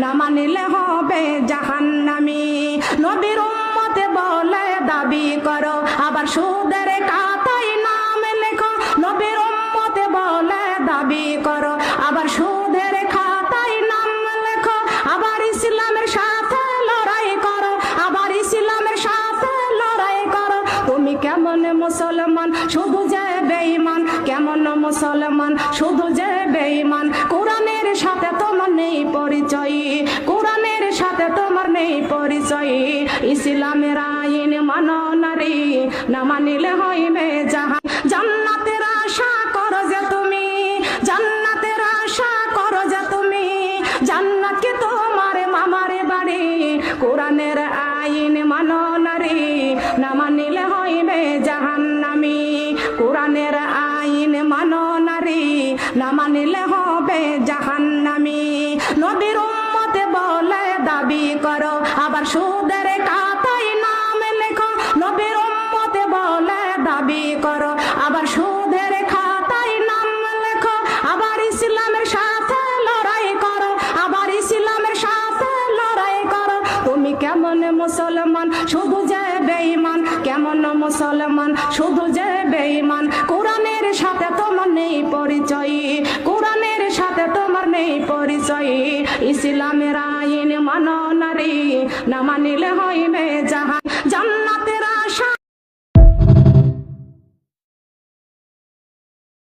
না মানিলে হবে জাহান্নামী। নবীর উম্মতে বলে দাবি করো, আবার সুদের খাতায় নাম লেখো। নবীর উম্মতে বলে দাবি করো, আবার সুদের খাতায় নাম লেখো। আবার ইসলামের সাথে লড়াই করো, আবার ইসলামের সাথে লড়াই করো। তুমি কেমন মুসলমান শুধু যে বেঈমান, কেমন মুসলমান শুধু যে বেঈমান। কোরআনের সাথে তোমার নেই পরিচয়, কোরআনের সাথে তোমার নেই পরিচয়। ইসলামের আইন মানো নারী, না মানিলে হইবে জাহান। জান্নাতের আশা করো যে তুমি, জান্নাতের আশা করো যে তুমি। জান্নাত কি তোমার মামার বাড়ি? কোরআনের আইন মানো নারী, না মানিলে হইবে জাহান্নামী। কোরআনের আইন মানো নারী, না মানিলে হবে জাহান্নামী। নবীর উম্মতে বলে দাবি করো, আবার সুদের খাতায় নাম লেখো। নবীর উম্মতে বলে দাবি করো, আবার সুদের খাতায় নাম লেখো। আবার ইসলামের সাথে লড়াই করো, আবার ইসলামের সাথে লড়াই করো। তুমি কেমন মুসলমান শুধু যে বেঈমান, কেমন মুসলমান শুধু যে বেঈমান। কোরআনের সাথে তোমার নেই পরিচয়, কোরআনের সাথে তোমার নেই পরিচয়। ইসলাম